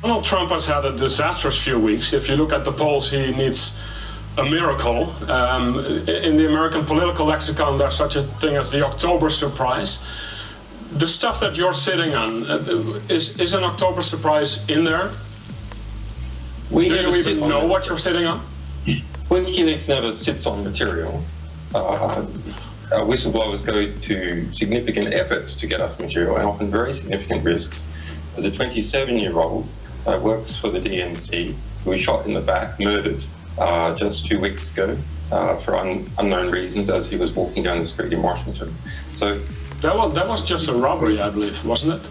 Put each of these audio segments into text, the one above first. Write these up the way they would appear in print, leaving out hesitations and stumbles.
Donald Trump has had a disastrous few weeks. If you look at the polls, he needs a miracle. In the American political lexicon, there's such a thing as the October surprise. The stuff that you're sitting on, is an October surprise in there? Do you even know what you're sitting on? WikiLeaks never sits on material. Whistleblowers go to significant efforts to get us material, and often very significant risks. As a 27-year-old works for the DNC, who was shot in the back, murdered just 2 weeks ago for unknown reasons as he was walking down the street in Washington. So that was just a robbery, I believe, wasn't it?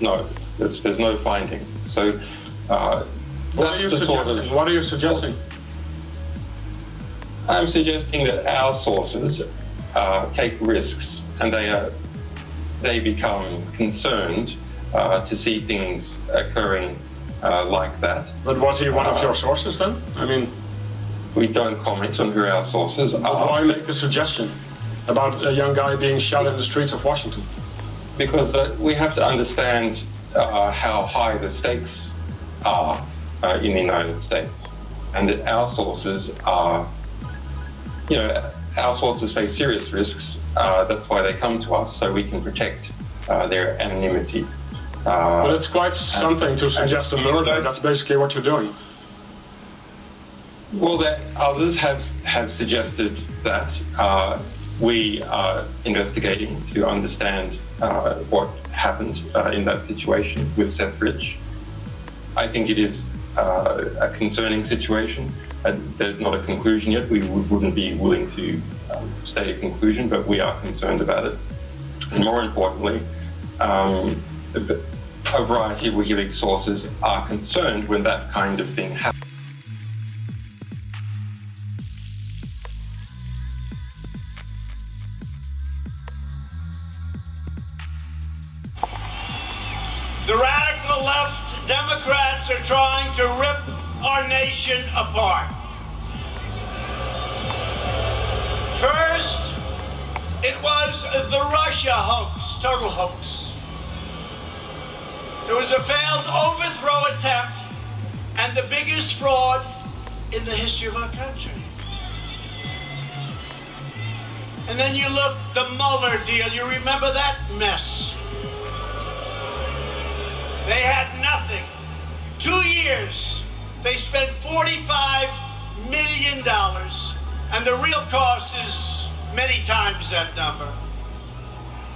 No, there's no finding. So what are you suggesting? What are you suggesting? I'm suggesting that our sources take risks, and they become concerned to see things occurring like that. But was he one of your sources then? I mean, we don't comment on who our sources are. Why make the suggestion about a young guy being shot in the streets of Washington? Because we have to understand how high the stakes are in the United States, and that our sources are, our sources face serious risks. That's why they come to us, so we can protect their anonymity. But it's quite something to suggest a murder. That's basically what you're doing. Well, others have suggested that we are investigating to understand what happened in that situation with Seth Rich. I think it is a concerning situation. There's not a conclusion yet. We wouldn't be willing to state a conclusion, but we are concerned about it. And more importantly, a variety of WikiLeaks sources are concerned when that kind of thing happens. The radical left Democrats are trying to rip our nation apart. First, it was the Russia hoax, total hoax. It was a failed overthrow attempt and the biggest fraud in the history of our country. And then you look, the Mueller deal, you remember that mess? They had nothing. 2 years, they spent $45 million, and the real cost is many times that number.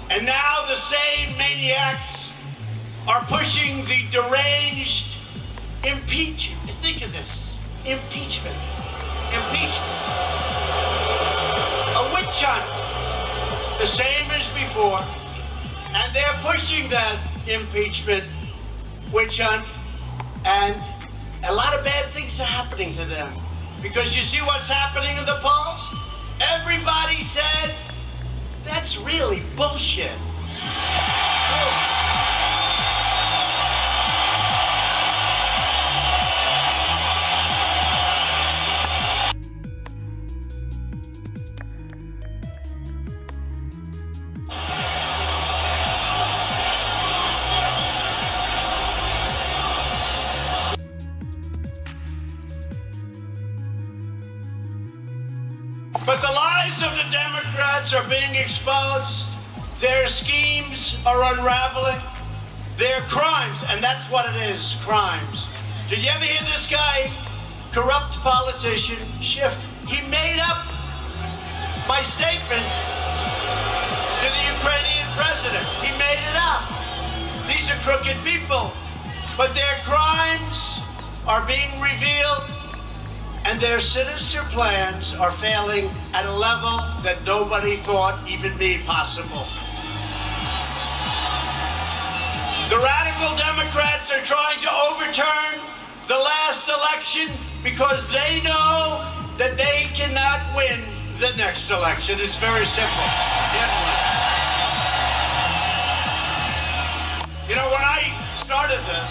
And now the same maniacs are pushing the deranged impeachment. Think of this, impeachment. A witch hunt, the same as before, and they're pushing that impeachment witch hunt, and a lot of bad things are happening to them. Because you see what's happening in the polls? Everybody said, that's really bullshit. But the lies of the Democrats are being exposed. Their schemes are unraveling. Their crimes, and that's what it is, crimes. Did you ever hear this guy, corrupt politician, Schiff? He made up my statement to the Ukrainian president. He made it up. These are crooked people. But their crimes are being revealed, and their sinister plans are failing at a level that nobody thought even be possible. The radical Democrats are trying to overturn the last election because they know that they cannot win the next election. It's very simple. You know, when I started this,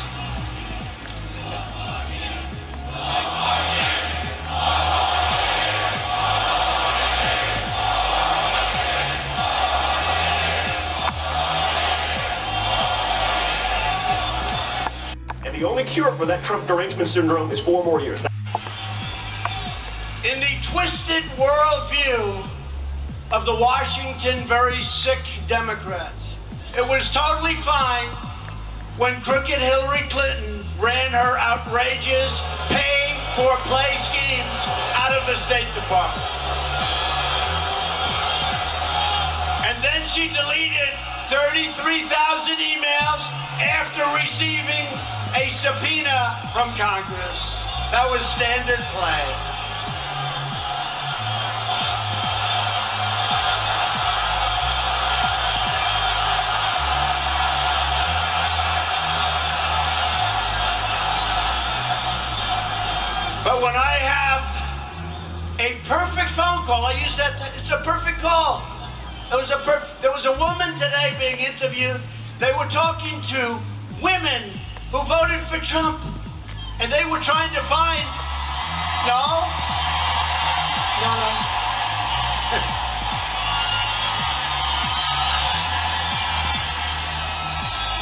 the only cure for that Trump derangement syndrome is 4 more years. In the twisted worldview of the Washington very sick Democrats, it was totally fine when crooked Hillary Clinton ran her outrageous pay-for-play schemes out of the State Department. And then she deleted 33,000 emails after receiving a subpoena from Congress. That was standard play. But when I have a perfect phone call, I use that, it's a perfect call. There was a woman today being interviewed. They were talking to women who voted for Trump, and they were trying to find, no.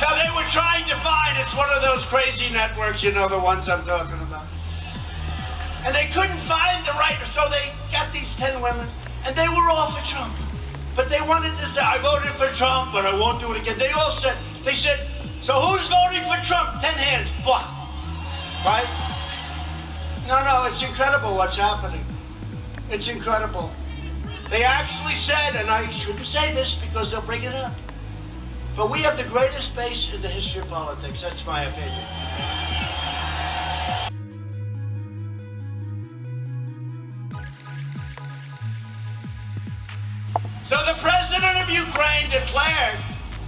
No, they were trying to find, it's one of those crazy networks, you know, the ones I'm talking about. And they couldn't find the right, so they got these 10 women, and they were all for Trump. But they wanted to say, I voted for Trump, but I won't do it again. They said, so who's voting for Trump? 10 hands, blah. Right? No, it's incredible what's happening. It's incredible. They actually said, and I shouldn't say this because they'll bring it up, but we have the greatest base in the history of politics. That's my opinion. So the president of Ukraine declared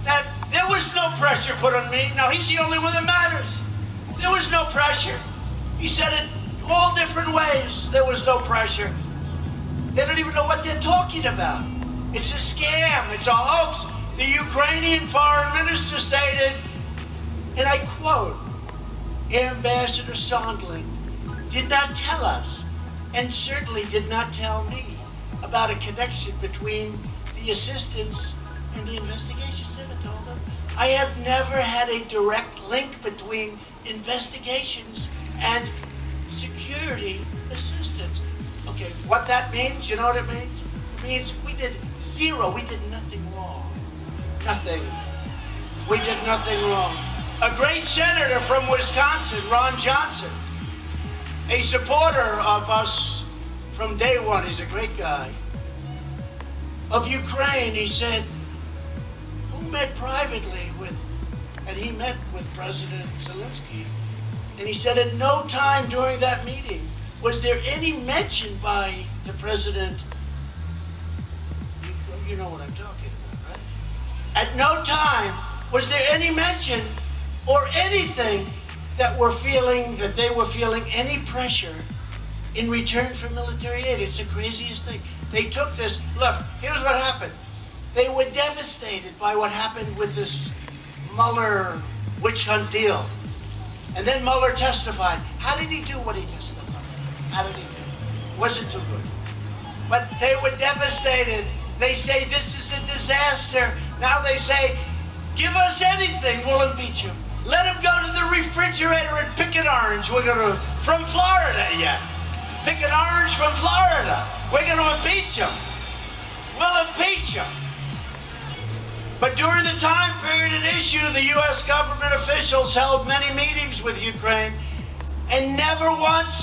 that there was no pressure put on me. Now, he's the only one that matters. There was no pressure. He said it all different ways. There was no pressure. They don't even know what they're talking about. It's a scam. It's a hoax. The Ukrainian foreign minister stated, and I quote, Ambassador Sondland did not tell us, and certainly did not tell me, about a connection between the assistance and the investigations. Never told them. I have never had a direct link between investigations and security assistance. Okay, what that means, you know what it means? It means we did zero, we did nothing wrong. Nothing. We did nothing wrong. A great senator from Wisconsin, Ron Johnson, a supporter of us from day one, he's a great guy, of Ukraine, he said, who met privately with, and he met with President Zelensky, and he said at no time during that meeting was there any mention by the president, you know what I'm talking about, right? At no time was there any mention or anything that they were feeling any pressure in return for military aid. It's the craziest thing. They took this, look, here's what happened. They were devastated by what happened with this Mueller witch hunt deal. And then Mueller testified. How did he do what he testified? How did he do it? Wasn't too good. But they were devastated. They say this is a disaster. Now they say, give us anything, we'll impeach him. Let him go to the refrigerator and pick an orange. We're going to, from Florida yet. Pick an orange from Florida. We're going to impeach him. We'll impeach him. But during the time period at issue, the U.S. government officials held many meetings with Ukraine, and never once,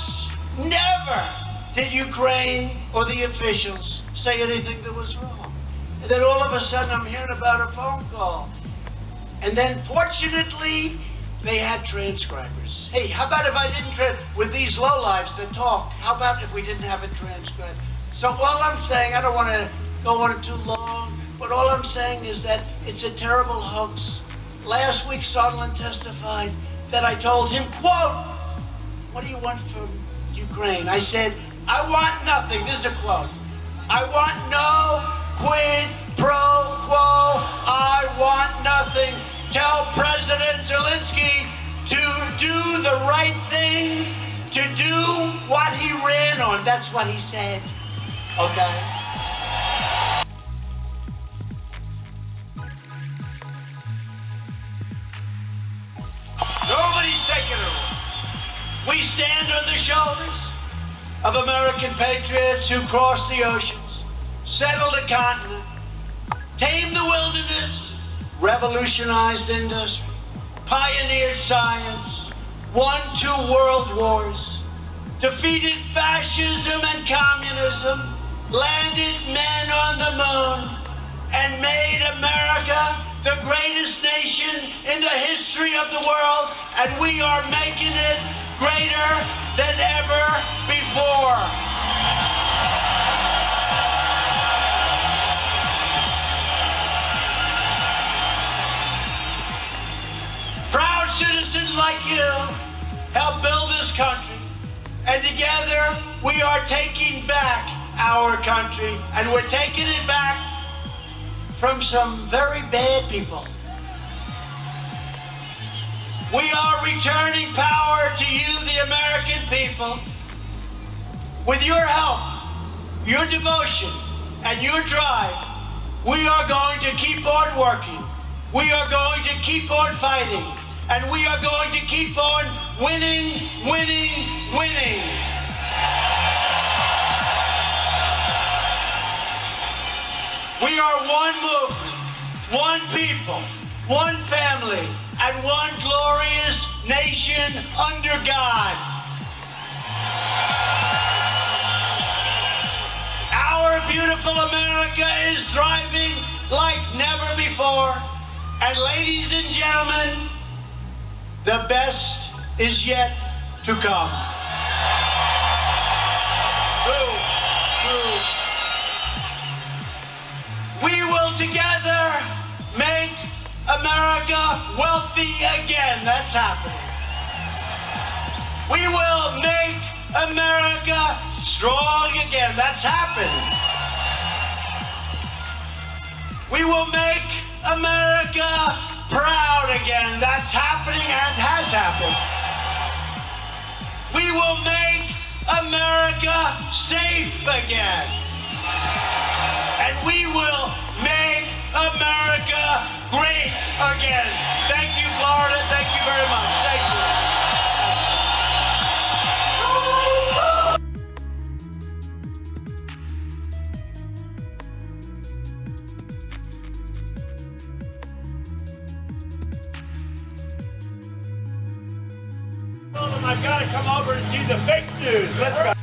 never did Ukraine or the officials say anything that was wrong. And then all of a sudden, I'm hearing about a phone call. And then, fortunately, they had transcribers. Hey, how about if I didn't with these lowlifes that talk, how about if we didn't have it transcribed? So all I'm saying, I don't want to go on it too long, but all I'm saying is that it's a terrible hoax. Last week, Sondland testified that I told him, quote, what do you want from Ukraine? I said, I want nothing. This is a quote. I want no quid pro quo. I want nothing. Tell President Zelensky to do the right thing, to do what he ran on. That's what he said. Okay? Nobody's taking it away. We stand on the shoulders of American patriots who crossed the oceans, settled a continent, tamed the wilderness, revolutionized industry, pioneered science, won 2 world wars, defeated fascism and communism, landed men on the moon, and made America the greatest nation in the history of the world, and we are making it greater than ever before. Proud citizens like you help build this country, and together we are taking back our country, and we're taking it back from some very bad people. We are returning power to you, the American people. With your help, your devotion, and your drive, we are going to keep on working. We are going to keep on fighting. And we are going to keep on winning, winning, winning. We are one movement, one people, one family, and one glorious nation under God. Our beautiful America is thriving like never before. And ladies and gentlemen, the best is yet to come. We will together make America wealthy again. That's happening. We will make America strong again. That's happening. We will make America proud again. That's happening and has happened. We will make America safe again. And we will make America great again. Thank you, Florida. Thank you very much. Thank you. I've got to come over and see the fake news. Let's go.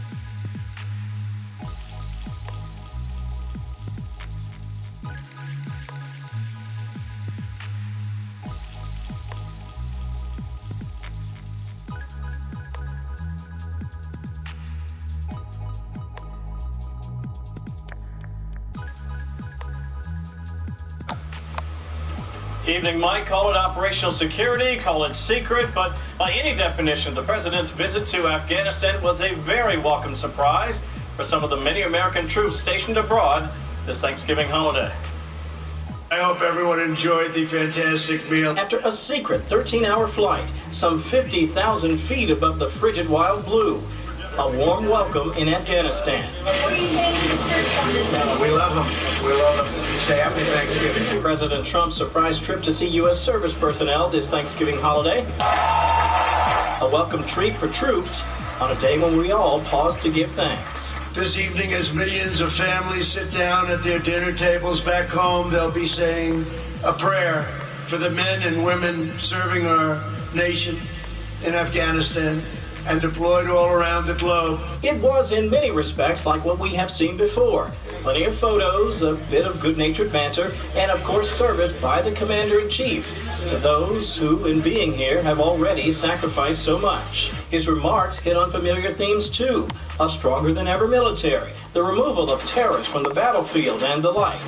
Evening, Mike. Call it operational security, call it secret, but by any definition, the president's visit to Afghanistan was a very welcome surprise for some of the many American troops stationed abroad this Thanksgiving holiday. I hope everyone enjoyed the fantastic meal. After a secret 13-hour flight, some 50,000 feet above the frigid wild blue, a warm welcome in Afghanistan. What do you think? We love them. We love them. Say happy Thanksgiving. President Trump's surprise trip to see U.S. service personnel this Thanksgiving holiday. A welcome treat for troops on a day when we all pause to give thanks. This evening, as millions of families sit down at their dinner tables back home, they'll be saying a prayer for the men and women serving our nation in Afghanistan and deployed all around the globe. It was in many respects like what we have seen before. Plenty of photos, a bit of good-natured banter, and of course service by the Commander-in-Chief to those who, in being here, have already sacrificed so much. His remarks hit on familiar themes too, a stronger-than-ever military, the removal of terrorists from the battlefield, and the like.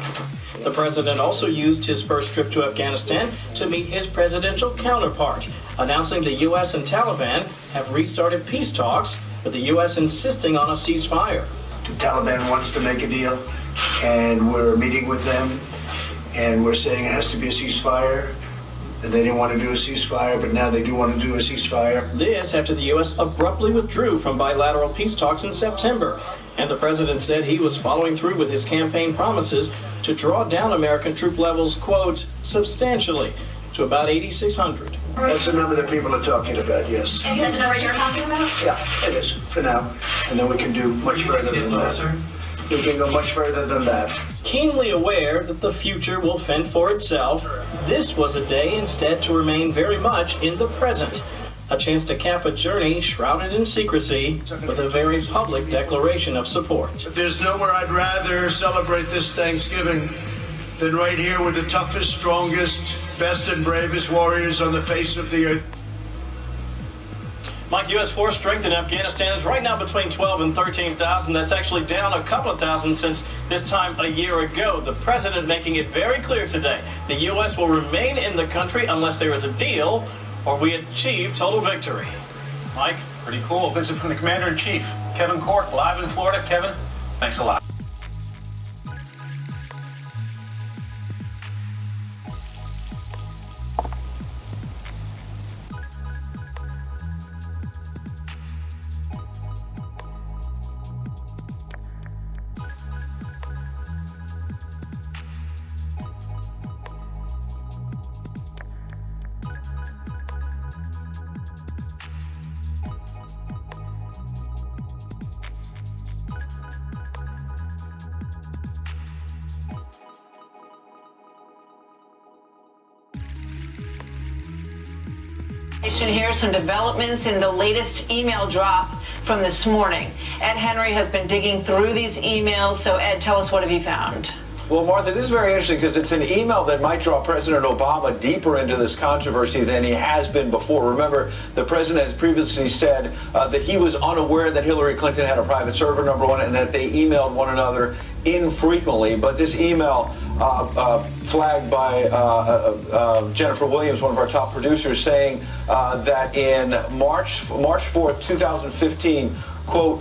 The president also used his first trip to Afghanistan to meet his presidential counterpart, announcing the U.S. and Taliban have restarted peace talks, with the U.S. insisting on a ceasefire. The Taliban wants to make a deal, and we're meeting with them, and we're saying it has to be a ceasefire. And they didn't want to do a ceasefire, but now they do want to do a ceasefire. This after the U.S. abruptly withdrew from bilateral peace talks in September, and the president said he was following through with his campaign promises to draw down American troop levels, quote, substantially to about 8,600. That's the number that people are talking about, yes. Is that the number you're talking about? Yeah, it is, for now. And then we can do much further than that. We can go much further than that. Keenly aware that the future will fend for itself, this was a day instead to remain very much in the present. A chance to cap a journey shrouded in secrecy with a very public declaration of support. There's nowhere I'd rather celebrate this Thanksgiving than right here with the toughest, strongest, best and bravest warriors on the face of the earth. Mike, U.S. force strength in Afghanistan is right now between 12 and 13,000. That's actually down a couple of thousand since this time a year ago. The president making it very clear today the U.S. will remain in the country unless there is a deal or we achieve total victory. Mike? Pretty cool. Visit from the Commander-in-Chief, Kevin Cork, live in Florida. Kevin, thanks a lot. Here, some developments in the latest email drop from this morning. Ed Henry has been digging through these emails. So, Ed, tell us, what have you found? Well, Martha, this is very interesting because it's an email that might draw President Obama deeper into this controversy than he has been before. Remember, the president has previously said that he was unaware that Hillary Clinton had a private server, number one, and that they emailed one another infrequently. But this email flagged by Jennifer Williams, one of our top producers, saying that in March 4th, 2015, quote,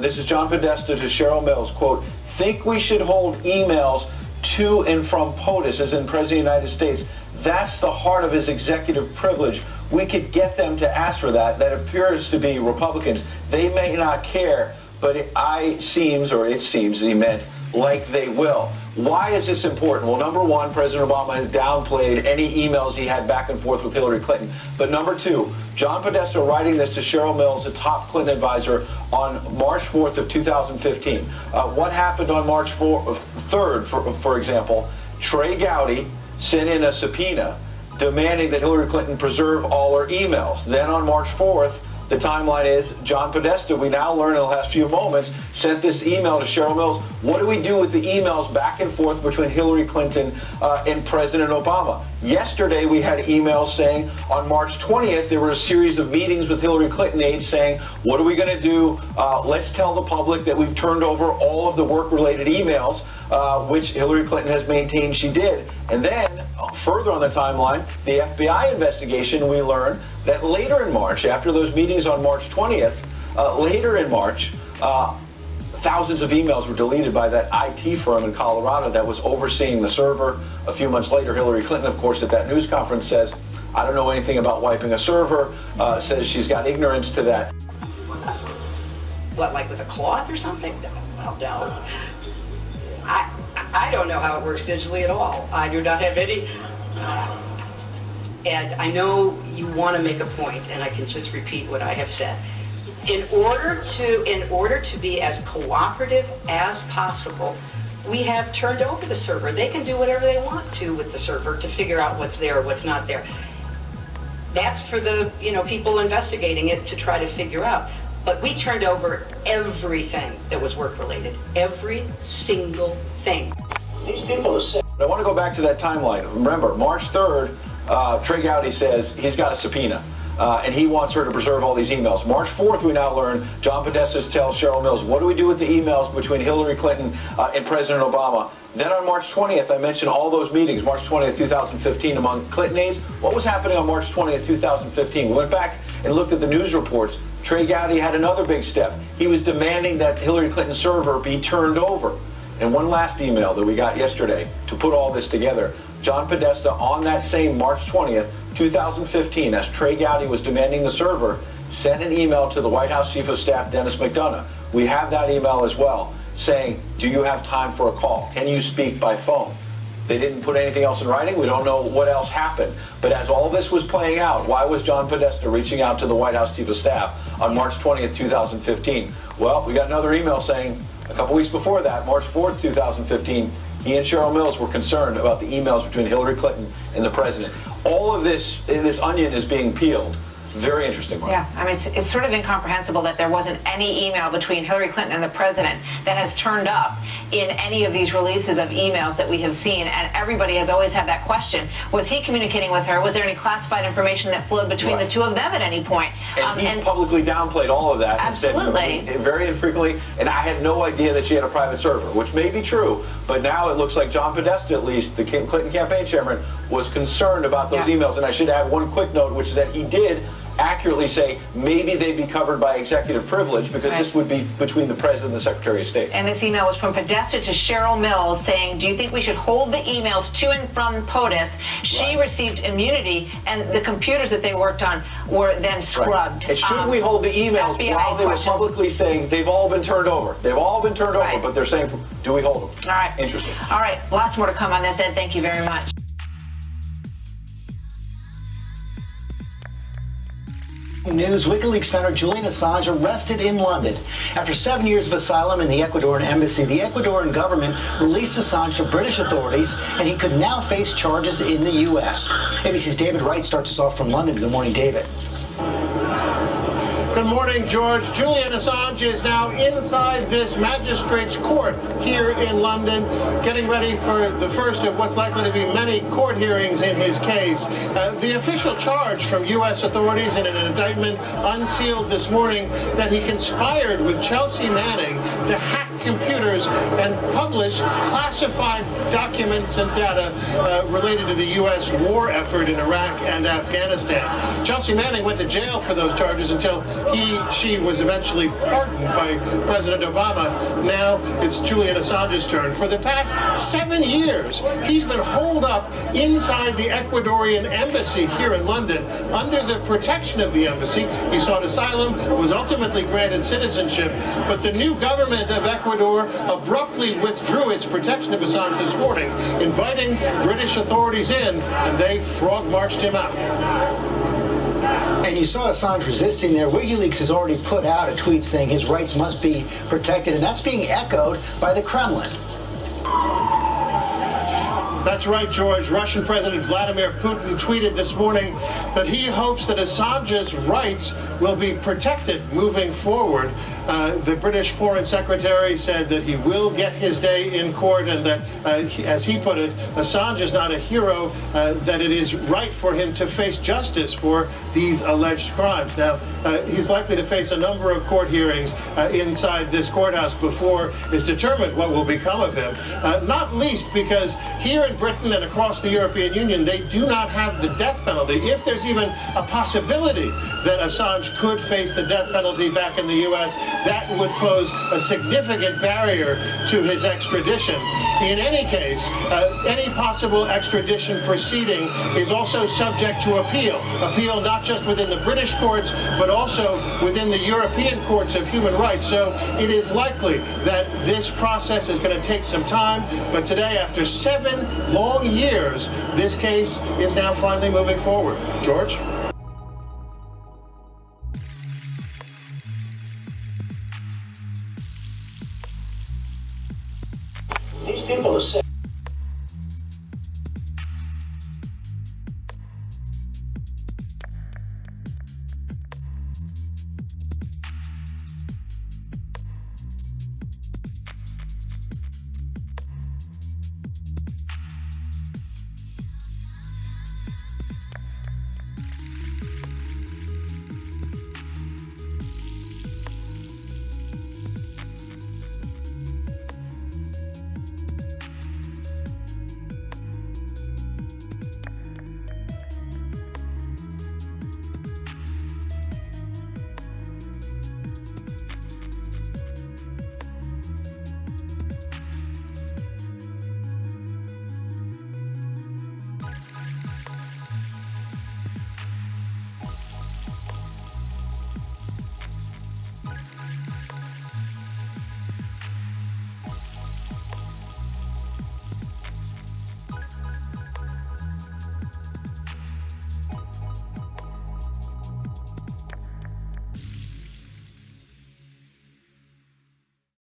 this is John Podesta to Cheryl Mills, quote, think we should hold emails to and from POTUS, as in President of the United States. That's the heart of his executive privilege. We could get them to ask for that. That appears to be Republicans. They may not care, but it seems he meant like they will. Why is this important? Well, number one, President Obama has downplayed any emails he had back and forth with Hillary Clinton. But number two, John Podesta writing this to Cheryl Mills, a top Clinton advisor, on March 4th of 2015. What happened on March 3rd, for example? Trey Gowdy sent in a subpoena demanding that Hillary Clinton preserve all her emails. Then on March 4th, the timeline is John Podesta, we now learn in the last few moments, sent this email to Cheryl Mills. What do we do with the emails back and forth between Hillary Clinton and President Obama? Yesterday, we had emails saying on March 20th, there were a series of meetings with Hillary Clinton aides saying, what are we going to do? Let's tell the public that we've turned over all of the work-related emails, which Hillary Clinton has maintained she did. And then, further on the timeline, the FBI investigation, we learn that later in March, after those meetings on March 20th, later in March, thousands of emails were deleted by that IT firm in Colorado that was overseeing the server. A few months later, Hillary Clinton, of course, at that news conference says, I don't know anything about wiping a server, says she's got ignorance to that. What, like with a cloth or something? Well, no. I don't know how it works digitally at all. I do not have any. And I know you want to make a point, and I can just repeat what I have said. In order to be as cooperative as possible, we have turned over the server. They can do whatever they want to with the server to figure out what's there or what's not there. That's for the people investigating it to try to figure out. But we turned over everything that was work-related, every single thing. These people are sick. I want to go back to that timeline. Remember, March 3rd, Trey Gowdy says he's got a subpoena, and he wants her to preserve all these emails. March 4th, we now learn, John Podesta tells Cheryl Mills, what do we do with the emails between Hillary Clinton and President Obama? Then on March 20th, I mentioned all those meetings, March 20th, 2015, among Clinton aides. What was happening on March 20th, 2015? We went back and looked at the news reports. Trey Gowdy had another big step. He was demanding that Hillary Clinton's server be turned over. And one last email that we got yesterday to put all this together. John Podesta, on that same March 20th, 2015, as Trey Gowdy was demanding the server, sent an email to the White House Chief of Staff, Dennis McDonough. We have that email as well, saying, do you have time for a call? Can you speak by phone? They didn't put anything else in writing. We don't know what else happened. But as all this was playing out, why was John Podesta reaching out to the White House Chief of Staff on March 20th, 2015? Well, we got another email saying a couple weeks before that, March 4th, 2015, he and Cheryl Mills were concerned about the emails between Hillary Clinton and the president. All of this onion is being peeled. Very interesting one. Yeah, I mean, it's sort of incomprehensible that there wasn't any email between Hillary Clinton and the president that has turned up in any of these releases of emails that we have seen. And everybody has always had that question. Was he communicating with her? Was there any classified information that flowed between the two of them at any point? And he publicly downplayed all of that. Absolutely. And said very infrequently, and I had no idea that she had a private server, which may be true, but now it looks like John Podesta, at least, the Clinton campaign chairman, was concerned about those emails. And I should add one quick note, which is that he did accurately say maybe they'd be covered by executive privilege because this would be between the president and the Secretary of State. And this email was from Podesta to Cheryl Mills saying, do you think we should hold the emails to and from POTUS? She received immunity, and the computers that they worked on were then scrubbed. And shouldn't we hold the emails FBI while they were publicly saying they've all been turned over? They've all been turned over, but they're saying, do we hold them? All right. Interesting. All right. Lots more to come on this, Ed. Thank you very much. News, WikiLeaks founder Julian Assange arrested in London. After 7 years of asylum in the Ecuadorian embassy, the Ecuadorian government released Assange to British authorities, and he could now face charges in the U.S. ABC's David Wright starts us off from London. Good morning, David. Good morning, George. Julian Assange is now inside this magistrate's court here in London, getting ready for the first of what's likely to be many court hearings in his case. The official charge from U.S. authorities in an indictment unsealed this morning that he conspired with Chelsea Manning to hack computers and publish classified documents and data related to the U.S. war effort in Iraq and Afghanistan. Chelsea Manning went to jail for those charges until she was eventually pardoned by President Obama. Now it's Julian Assange's turn. For the past 7 years, he's been holed up inside the Ecuadorian embassy here in London under the protection of the embassy. He sought asylum, was ultimately granted citizenship, but the new government of Ecuador abruptly withdrew its protection of Assange this morning, inviting British authorities in, and they frog-marched him out. And you saw Assange resisting there. WikiLeaks has already put out a tweet saying his rights must be protected, and that's being echoed by the Kremlin. That's right, George. Russian President Vladimir Putin tweeted this morning that he hopes that Assange's rights will be protected moving forward. The British Foreign Secretary said that he will get his day in court and that, as he put it, Assange is not a hero, that it is right for him to face justice for these alleged crimes. Now, he's likely to face a number of court hearings inside this courthouse before it's determined what will become of him, not least because here in Britain and across the European Union, they do not have the death penalty. If there's even a possibility that Assange could face the death penalty back in the U.S., that would pose a significant barrier to his extradition. In any case, any possible extradition proceeding is also subject to appeal. Appeal not just within the British courts, but also within the European courts of human rights. So it is likely that this process is going to take some time. But today, after 7 long years, this case is now finally moving forward. George? These people are sick.